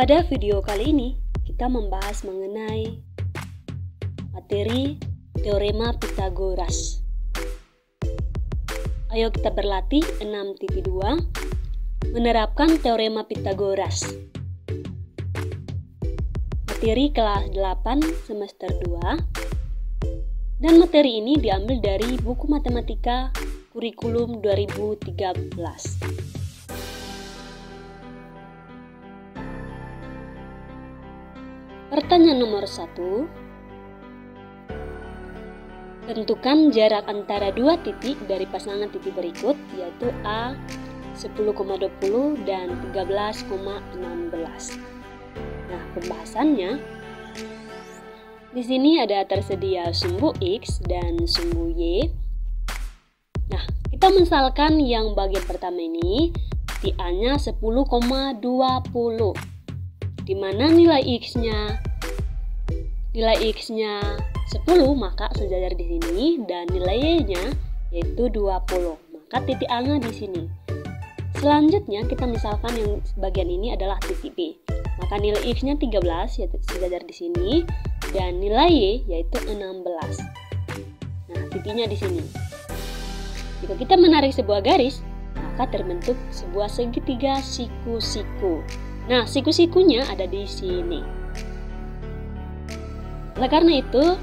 Pada video kali ini, kita membahas mengenai materi Teorema Pythagoras. Ayo kita berlatih 6.2 menerapkan Teorema Pythagoras. Materi kelas 8 semester 2. Dan materi ini diambil dari buku matematika kurikulum 2013. Pertanyaan nomor 1. Tentukan jarak antara dua titik dari pasangan titik berikut, yaitu A 10,20 dan 13,16. Nah, pembahasannya di sini ada tersedia sumbu X dan sumbu Y. Nah, kita misalkan yang bagian pertama ini titik A-nya 10,20. Di mana nilai X-nya 10, maka sejajar di sini, dan nilai Y-nya yaitu 20, maka titik A-nya di sini. Selanjutnya kita misalkan yang bagian ini adalah titik B, maka nilai X-nya 13 yaitu sejajar di sini, dan nilai Y yaitu 16. Nah, titiknya di sini. Jika kita menarik sebuah garis, maka terbentuk sebuah segitiga siku-siku. Nah, siku-sikunya ada di sini. Oleh karena itu,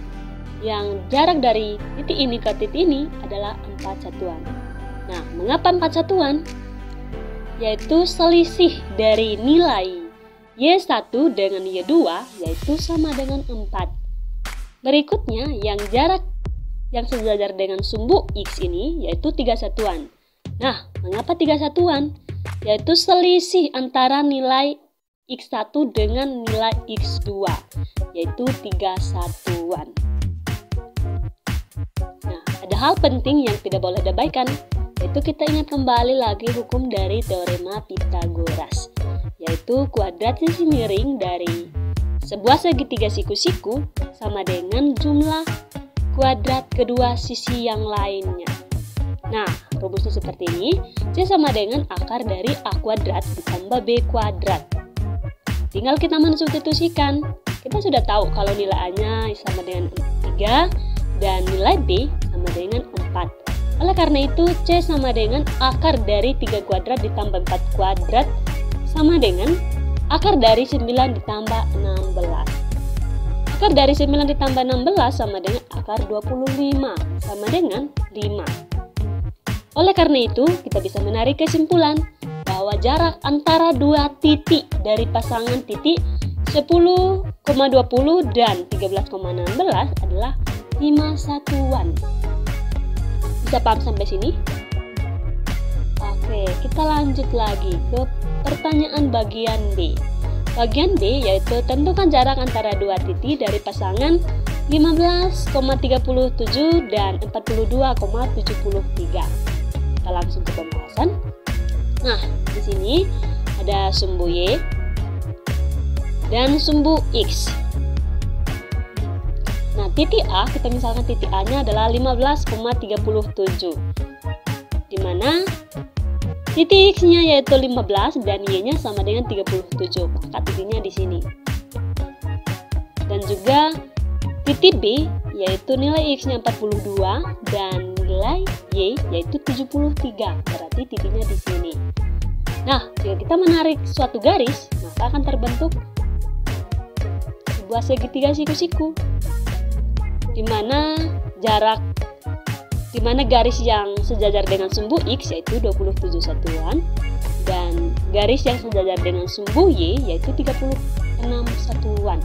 yang jarak dari titik ini ke titik ini adalah 4 satuan. Nah, mengapa 4 satuan? Yaitu selisih dari nilai Y1 dengan Y2 yaitu sama dengan 4. Berikutnya, yang jarak yang sejajar dengan sumbu X ini yaitu 3 satuan. Nah, mengapa 3 satuan? Yaitu selisih antara nilai X1 dengan nilai X2, yaitu 3 satuan. Nah, ada hal penting yang tidak boleh diabaikan, yaitu kita ingat kembali lagi hukum dari Teorema Pythagoras, yaitu kuadrat sisi miring dari sebuah segitiga siku-siku sama dengan jumlah kuadrat kedua sisi yang lainnya. Nah, rumusnya seperti ini. C sama dengan akar dari A kuadrat ditambah B kuadrat. Tinggal kita mensubstitusikan. Kita sudah tahu kalau nilai A-nya sama dengan 3 dan nilai B sama dengan 4. Oleh karena itu, C sama dengan akar dari 3 kuadrat ditambah 4 kuadrat sama dengan akar dari 9 ditambah 16. Akar dari 9 ditambah 16 sama dengan akar 25 sama dengan 5. Oleh karena itu, kita bisa menarik kesimpulan bahwa jarak antara dua titik dari pasangan titik 10,20 dan 13,16 adalah 5 satuan. Bisa paham sampai sini? Oke, kita lanjut lagi ke pertanyaan bagian B. Bagian B yaitu tentukan jarak antara dua titik dari pasangan 15,37 dan 42,73. Kita langsung ke pembahasan. Nah, di sini ada sumbu Y dan sumbu X. Nah, titik A, kita misalkan titik A-nya adalah 15,37. Di mana titik X-nya yaitu 15 dan Y-nya sama dengan 37. Maka titiknya di sini. Dan juga titik B yaitu nilai X-nya 42 dan nilai Y yaitu 73. Berarti titiknya di sini. Nah, jika kita menarik suatu garis, maka akan terbentuk sebuah segitiga siku-siku, di mana garis yang sejajar dengan sumbu X yaitu 27 satuan dan garis yang sejajar dengan sumbu Y yaitu 36 satuan.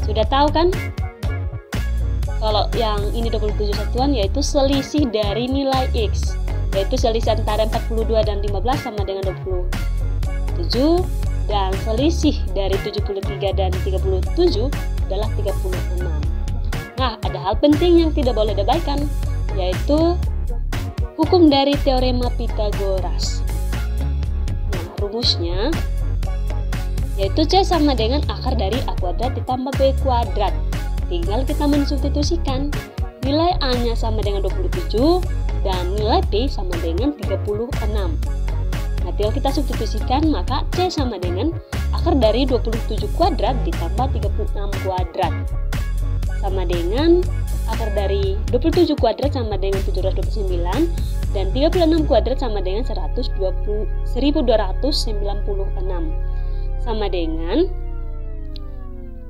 Sudah tahu kan? Kalau yang ini 27 satuan yaitu selisih dari nilai X, yaitu selisih antara 42 dan 15 sama dengan 27, dan selisih dari 73 dan 37 adalah 36. Nah, ada hal penting yang tidak boleh diabaikan, yaitu hukum dari Teorema Pythagoras. Nah, rumusnya yaitu C sama dengan akar dari A kuadrat ditambah B kuadrat. Tinggal kita mensubstitusikan. Nilai A-nya sama dengan 27 dan nilai B sama dengan 36. Nah, tinggal kita substitusikan, maka C sama dengan akar dari 27 kuadrat ditambah 36 kuadrat. Sama dengan akar dari 27 kuadrat sama dengan 729 dan 36 kuadrat sama dengan 1296. Sama dengan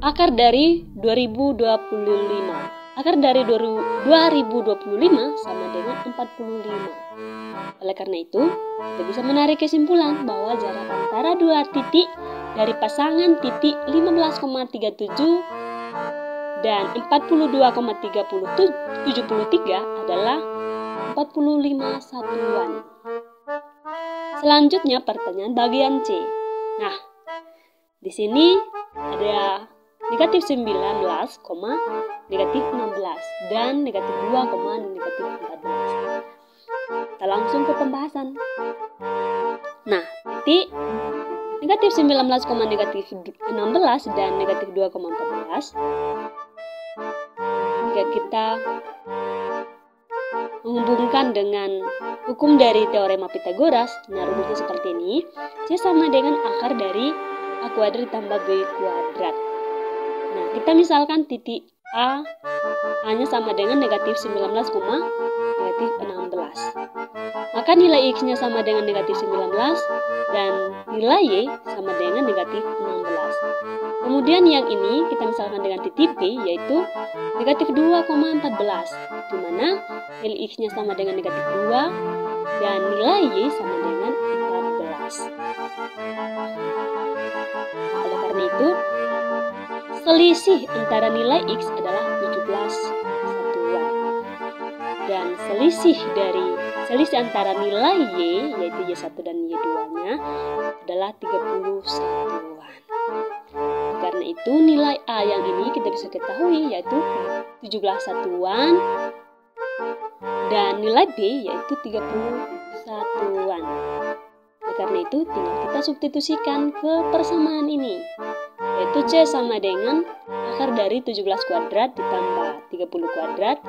akar dari 2025. Akar dari 2025 sama dengan 45. Oleh karena itu, kita bisa menarik kesimpulan bahwa jarak antara dua titik dari pasangan titik 15,37 dan 42,73 adalah 45 satuan. Selanjutnya pertanyaan bagian C. Nah, di sini ada negatif 19, negatif 16 dan negatif 2, negatif 14. Kita langsung ke pembahasan. Nah, titik negatif 19, negatif 16 dan negatif 2,14 jika kita menghubungkan dengan hukum dari teorema Pythagoras, nah rumusnya seperti ini. C sama dengan akar dari A kuadrat ditambah B kuadrat. Nah, kita misalkan titik A-nya sama dengan negatif 19, negatif 16. Maka nilai X-nya sama dengan negatif 19 dan nilai Y sama dengan negatif 16. Kemudian yang ini kita misalkan dengan titik B, yaitu negatif 2,14, di mana nilai X-nya sama dengan negatif 2 dan nilai Y sama dengan 14. Nah, oleh karena itu, selisih antara nilai X adalah 17 satuan. Dan selisih antara nilai Y, yaitu Y1 dan Y2-nya adalah 30 satuan. Karena itu nilai A yang ini kita bisa ketahui yaitu 17 satuan dan nilai B yaitu 30 satuan. Karena itu tinggal kita substitusikan ke persamaan ini, yaitu C sama dengan akar dari 17 kuadrat ditambah 30 kuadrat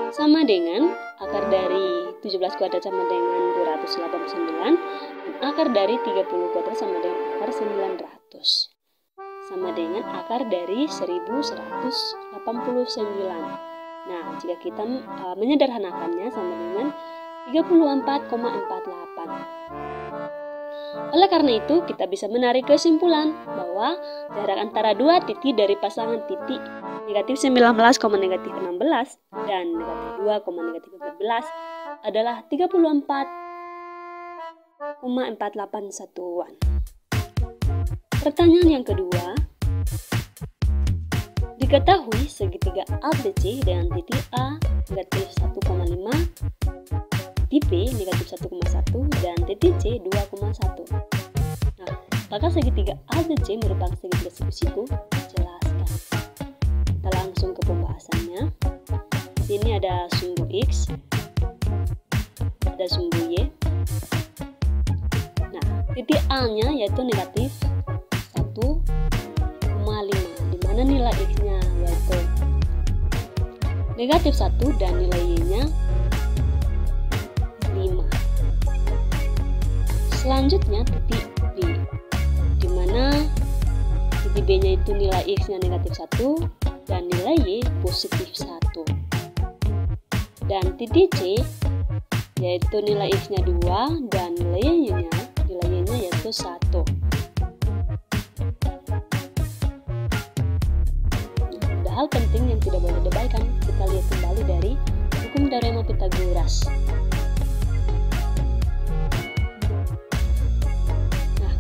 sama dengan akar dari 17 kuadrat sama dengan 289 dan akar dari 30 kuadrat sama dengan akar 900 sama dengan akar dari 1189. Nah, jika kita menyederhanakannya sama dengan 34,48. Oleh karena itu, kita bisa menarik kesimpulan bahwa jarak antara dua titik dari pasangan titik negatif 19, negatif 16 dan negatif 2, negatif 14 adalah 34,48 satuan. Pertanyaan yang kedua, diketahui segitiga ABC dengan titik A negatif 1,5, titik B negatif 1,1 dan titik C 2,1. Nah, apakah segitiga ABC merupakan segitiga siku-siku? Jelaskan. Kita langsung ke pembahasannya. Di sini ada sumbu X, ada sumbu Y. Nah, titik A-nya yaitu negatif 1,5, di mana nilai X-nya yaitu negatif 1 dan nilai Y-nya 5. Selanjutnya titik B, di mana titik B-nya itu nilai X-nya negatif 1 dan nilai Y positif 1. Dan titik C yaitu nilai X-nya 2 dan nilai Y-nya yaitu 1. Ada hal penting yang tidak boleh diabaikan. Kita lihat kembali dari hukum teorema Pythagoras. Nah,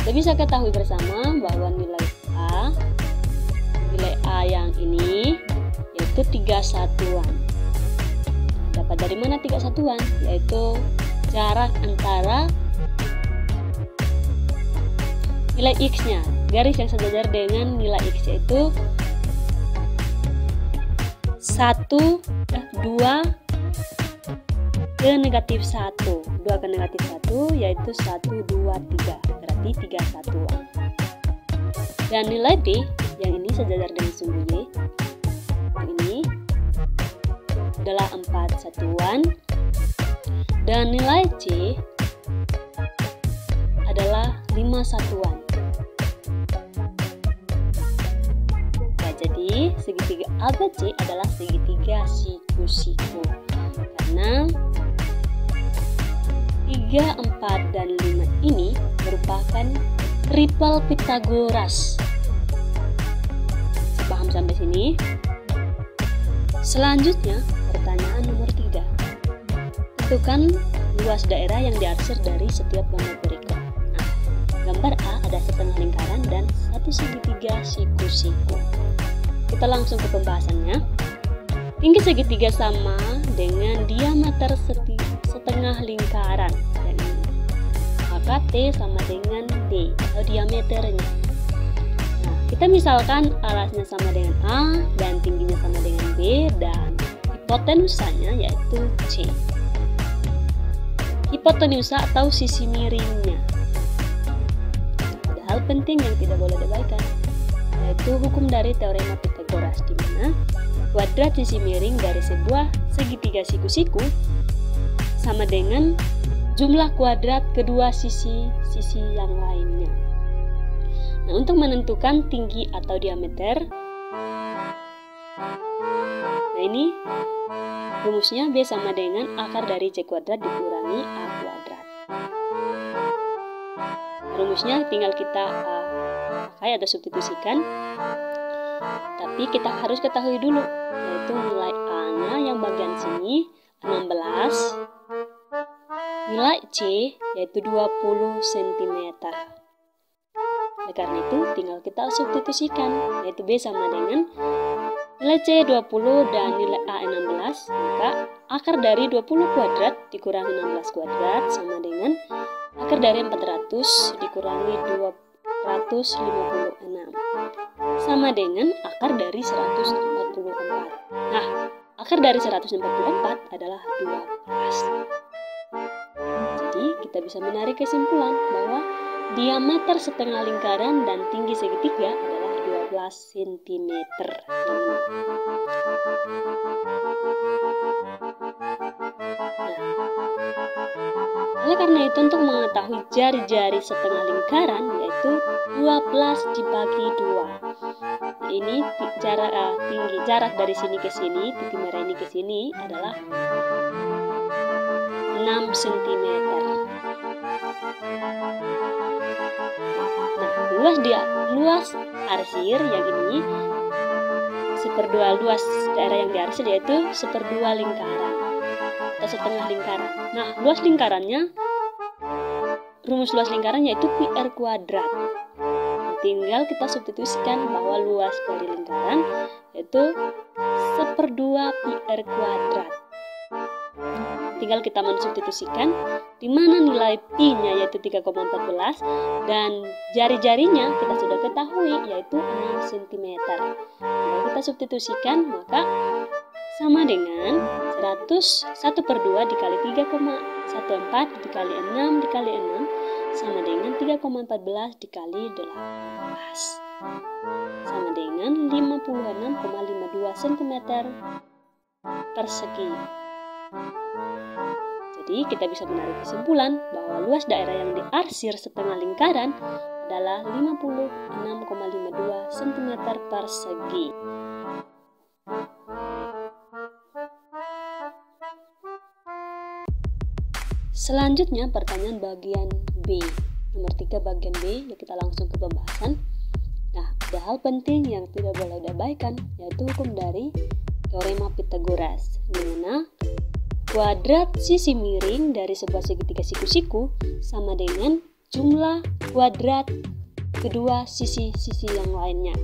kita bisa ketahui bersama bahwa nilai A yang ini yaitu 3 satuan. Dapat dari mana 3 satuan? Yaitu jarak antara nilai X-nya, garis yang sejajar dengan nilai X yaitu 2 ke negatif 1. 2 ke negatif 1 yaitu 1, 2, 3. Berarti 3 satuan. Dan nilai B yang ini sejajar dengan sumbu Y, ini adalah 4 satuan. Dan nilai C adalah 5 satuan. Nah, jadi segitiga ABC adalah segitiga siku-siku. Karena 3, 4, dan 5 ini merupakan triple Pythagoras. Paham sampai sini? Selanjutnya, pertanyaan nomor 3. Tentukan luas daerah yang diarsir dari setiap gambar berikut. Nah, gambar A ada setengah lingkaran dan satu segitiga siku-siku. Kita langsung ke pembahasannya. Tinggi segitiga sama dengan diameter setengah lingkaran. Maka T sama dengan D atau diameternya. Nah, kita misalkan alasnya sama dengan A dan tingginya sama dengan B dan hipotenusanya yaitu C. Hipotenusa atau sisi miringnya. Ada hal penting yang tidak boleh diabaikan, yaitu hukum dari teorema Pythagoras, di mana kuadrat sisi miring dari sebuah segitiga siku-siku sama dengan jumlah kuadrat kedua sisi yang lainnya. Nah, untuk menentukan tinggi atau diameter, nah ini rumusnya B sama dengan akar dari C kuadrat dikurangi A kuadrat. Rumusnya tinggal kita pakai atau substitusikan, tapi kita harus ketahui dulu, yaitu nilai A-nya yang bagian sini 16, nilai C yaitu 20 cm. Oleh karena itu tinggal kita substitusikan, yaitu B sama dengan nilai C 20 dan nilai A 16, maka akar dari 20 kuadrat dikurangi 16 kuadrat sama dengan akar dari 400 dikurangi 256 sama dengan akar dari 144. Nah, akar dari 144 adalah 12. Jadi kita bisa menarik kesimpulan bahwa diameter setengah lingkaran dan tinggi segitiga adalah 12 cm. Oleh karena itu, untuk mengetahui jari-jari setengah lingkaran yaitu 12 dibagi 2. Ini tinggi jarak dari sini ke sini, titik merah ini ke sini adalah 6 cm. Nah, luas arsir yang ini luas daerah yang diarsir yaitu 1/2 lingkaran atau setengah lingkaran. Nah, luas lingkarannya, rumus luas lingkaran yaitu pi r kuadrat. Tinggal kita substitusikan bahwa luas dari lingkaran yaitu 1/2 pi r kuadrat. Tinggal kita mensubstitusikan, di mana nilai pi-nya yaitu 3,14 dan jari-jarinya kita sudah ketahui yaitu 6 cm. Kalau kita substitusikan, maka sama dengan 1/2 dikali 3,14 dikali 6 dikali 6 sama dengan 3,14 dikali 18 sama dengan 56,52 cm persegi. Jadi kita bisa menarik kesimpulan bahwa luas daerah yang diarsir setengah lingkaran adalah 56,52 cm persegi. Selanjutnya pertanyaan bagian B. Nomor 3 bagian B, ya kita langsung ke pembahasan. Nah, ada hal penting yang tidak boleh diabaikan, yaitu hukum dari teorema Pythagoras, di mana kuadrat sisi miring dari sebuah segitiga siku-siku sama dengan jumlah kuadrat kedua sisi-sisi yang lainnya.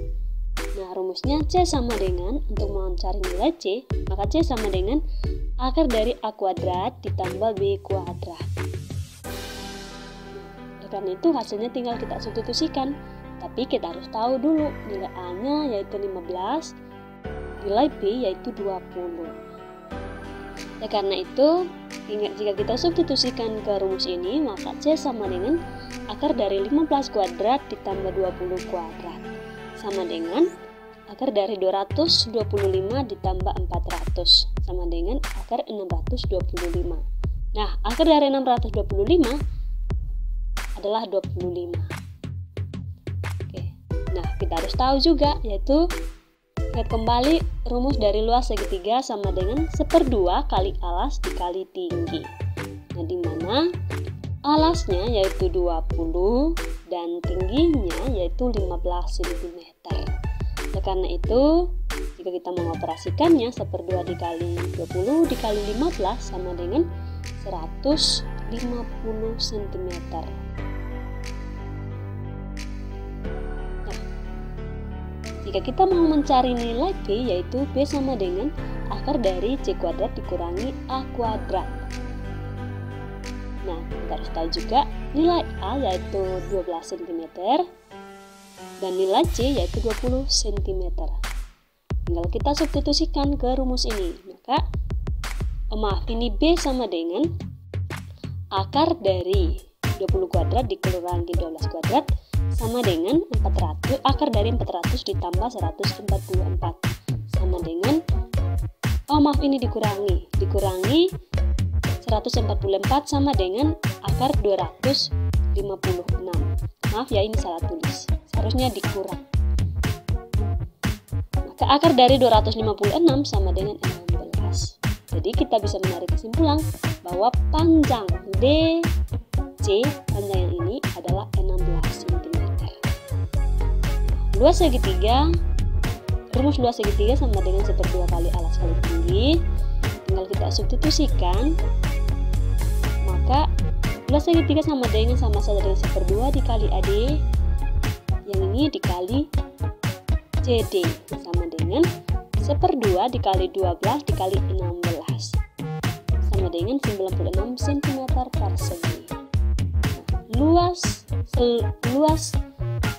Nah, rumusnya C sama dengan, untuk mencari nilai C, maka C sama dengan akar dari A kuadrat ditambah B kuadrat. Karena itu hasilnya tinggal kita substitusikan, tapi kita harus tahu dulu nilai A-nya yaitu 15, nilai B yaitu 20. Nah, karena itu jika kita substitusikan ke rumus ini, maka C sama dengan akar dari 15 kuadrat ditambah 20 kuadrat sama dengan akar dari 225 ditambah 400 sama dengan akar 625. Nah, akar dari 625 adalah 25. Oke. Nah, kita harus tahu juga, yaitu ingat kembali rumus dari luas segitiga sama dengan 1/2 kali alas dikali tinggi. Nah, di mana alasnya yaitu 20 dan tingginya yaitu 15 cm. Oleh karena itu, jika kita mengoperasikannya 1/2 dikali 20 dikali 15 sama dengan 150 cm. Nah, jika kita mau mencari nilai B, yaitu B sama dengan akar dari C kuadrat dikurangi A kuadrat. Nah, kita harus tahu juga nilai A yaitu 12 cm dan nilai C yaitu 20 cm. Tinggal kita substitusikan ke rumus ini. Maka, ini B sama dengan akar dari 20 kuadrat dikurangi 12 kuadrat sama dengan 400, akar dari 400 ditambah 144 sama dengan dikurangi 144 sama dengan akar 256. Maaf ya, ini salah tulis, seharusnya dikurang. Maka akar dari 256 sama dengan 16. Jadi kita bisa menarik kesimpulan bahwa panjang DC, panjang yang ini adalah 16 cm. Luas segitiga, rumus luas segitiga sama dengan 1/2 kali alas kali tinggi. Tinggal kita substitusikan, maka luas segitiga sama saja dengan 1/2 dikali AD, yang ini dikali CD sama dengan 1/2 dikali 12 dikali 16 sama dengan 96 cm per segi. Luas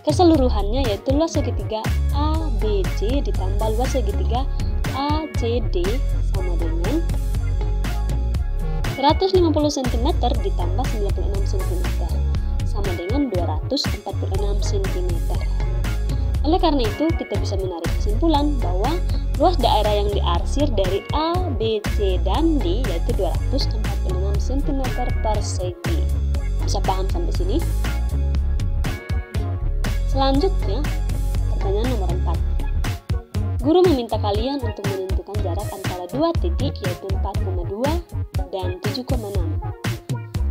keseluruhannya yaitu luas segitiga ABC ditambah luas segitiga ACD sama dengan 150 cm ditambah 96 cm sama dengan 246 cm. Oleh karena itu, kita bisa menarik kesimpulan bahwa luas daerah yang diarsir dari A, B, C, dan D yaitu 246 cm per segi. Bisa paham sampai sini? Selanjutnya, pertanyaan nomor 4. Guru meminta kalian untuk menentukan jarak antara dua titik yaitu 4,2 dan 7,6.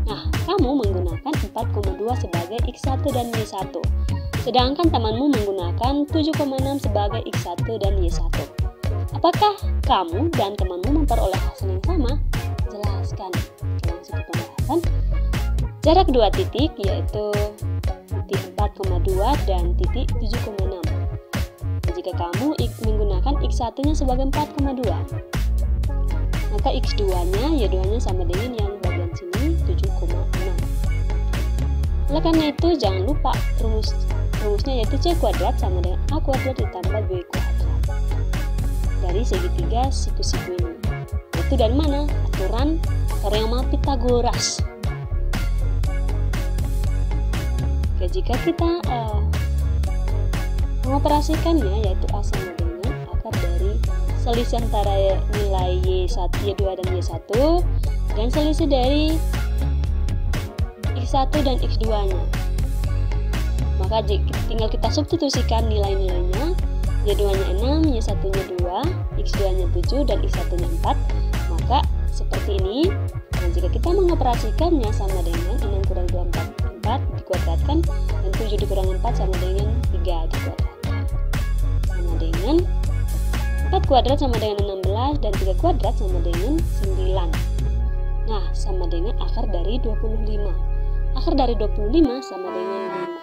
Nah, kamu menggunakan 4,2 sebagai X1 dan Y1. Sedangkan temanmu menggunakan 7,6 sebagai X1 dan Y1. Apakah kamu dan temanmu memperoleh hasil yang sama? Jelaskan. Langsung ke pembahasan. Jarak dua titik yaitu titik 4,2 dan titik 7,6. Jika kamu menggunakan X1-nya sebagai 4,2, maka X2-nya, Y2-nya sama dengan yang bagian sini 7,6. Oleh karena itu, jangan lupa rumusnya yaitu C kuadrat sama dengan A kuadrat ditambah B kuadrat dari segitiga siku-siku ini. Itu dari mana? Aturan teorema Pitagoras. Oke, jika kita mengoperasikannya yaitu A sama dengan akar dari selisih antara nilai Y1, Y2 dan Y1 dan selisih dari X1 dan X2-nya. Maka tinggal kita substitusikan nilai-nilainya. Y2-nya 6, Y1-nya 2, X2-nya 7 dan X1-nya 4. Maka seperti ini. Nah, jika kita mengoperasikannya sama dengan 6 kurang 2 4 dikuadratkan dan 7 dikurangi 4 sama dengan 3 dikuadratkan. Sama dengan 4 kuadrat sama dengan 16 dan 3 kuadrat sama dengan 9. Nah, sama dengan akar dari 25. Akar dari 25 sama dengan 5.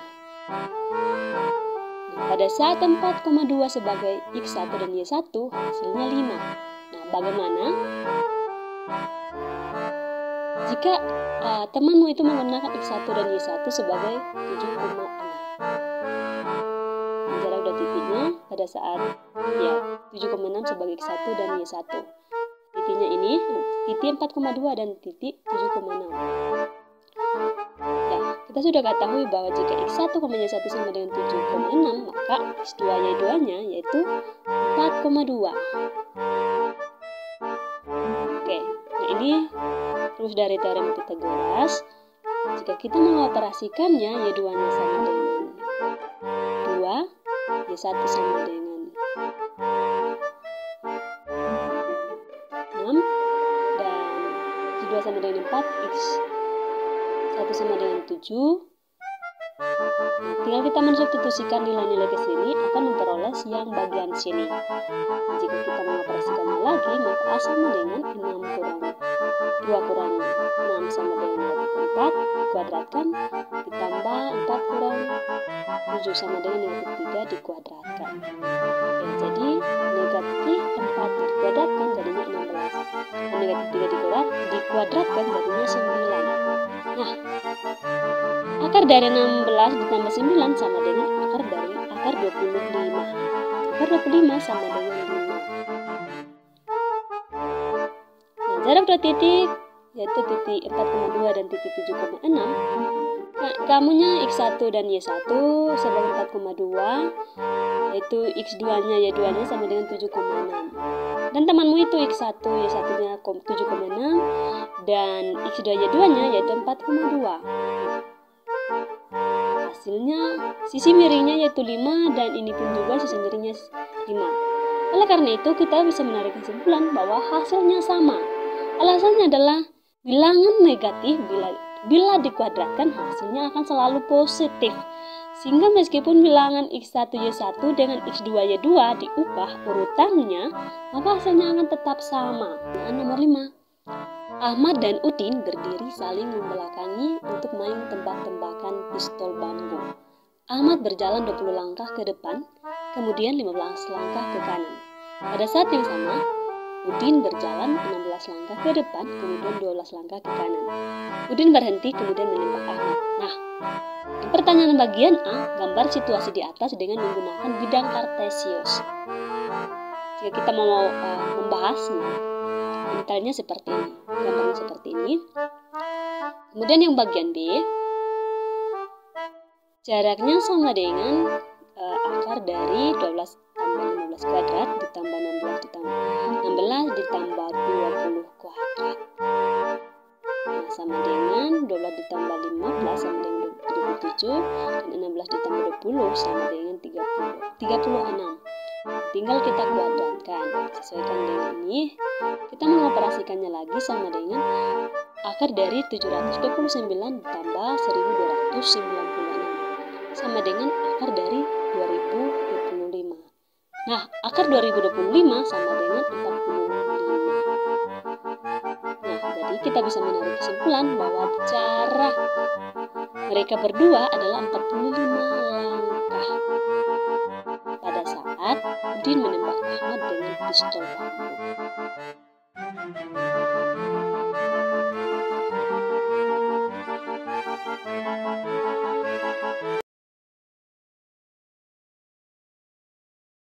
Nah, pada saat 4,2 sebagai X1 dan Y1 hasilnya 5. Nah, bagaimana jika temanmu itu menggunakan X1 dan Y1 sebagai 7,6? Jarak dua titiknya pada saat 7,6 sebagai X1 dan Y1. Titiknya ini titik 4,2 dan titik 7,6. Ya, kita sudah ketahui bahwa jika X1, Y1 sama dengan 7,6, maka X2, Y2-nya yaitu 4,2. Oke, nah ini rumus dari teorema Pitagoras. Jika kita mengoperasikannya, Y2-nya sama dengan 2, Y1 sama dengan 6, dan X2 sama dengan 4, X1 sama dengan 7. Nah, tinggal kita mensubstitusikan nilai-nilai ke sini akan memperoleh yang bagian sini. Jika kita mengoperasikannya lagi, maka A sama dengan 6 kurang 2 kurang 6 sama dengan negatif 4, dikuadratkan, ditambah 4 kurang 7 sama dengan negatif 3 dikuadratkan. Oke, jadi negatif 4 dikuadratkan jadinya 16, dan negatif 3 dikuadratkan jadinya 9. Nah, akar dari 16 ditambah 9 sama dengan akar 25. Akar 25 sama dengan 5. Nah, jarak dua titik yaitu titik 4,2 dan titik 7,6. Nah, kamunya X1 dan Y1 sebagai 4,2, yaitu X2-nya Y2-nya sama dengan 7,6. Dan temanmu itu X1 Y1-nya 7,6 dan X2 Y2-nya yaitu 4,2. Hasilnya sisi miringnya yaitu 5 dan ini pun juga sisi miringnya 5. Oleh karena itu kita bisa menarik kesimpulan bahwa hasilnya sama. Alasannya adalah bilangan negatif bila dikuadratkan hasilnya akan selalu positif. Sehingga meskipun bilangan X1 Y1 dengan X2 Y2 diubah urutannya, maka hasilnya akan tetap sama. Nomor 5. Ahmad dan Udin berdiri saling membelakangi untuk main tembak-tembakan pistol bambu. Ahmad berjalan 20 langkah ke depan, kemudian 15 langkah ke kanan. Pada saat yang sama, Udin berjalan 16 langkah ke depan, kemudian 12 langkah ke kanan. Udin berhenti, kemudian menembak Ahmad. Nah, pertanyaan bagian A, gambar situasi di atas dengan menggunakan bidang kartesius. Jika kita mau membahasnya, detailnya seperti ini, gambarnya seperti ini. Kemudian yang bagian B, jaraknya sama dengan akar dari 12 tambah 15 kuadrat ditambah 16 ditambah 20 kuadrat. Nah, sama dengan 12 ditambah 15 sama dengan 27 dan 16 ditambah 20 sama dengan 36. Tinggal kita kuadratkan, sesuaikan dengan ini. Kita mengoperasikannya lagi sama dengan akar dari 729 ditambah 1296 sama dengan akar dari 2025. Nah, akar 2025 sama dengan 45. Nah, jadi kita bisa menarik kesimpulan bahwa jarak mereka berdua adalah 45 langkah pada saat Udin menembak Ahmad dengan pistol bambu.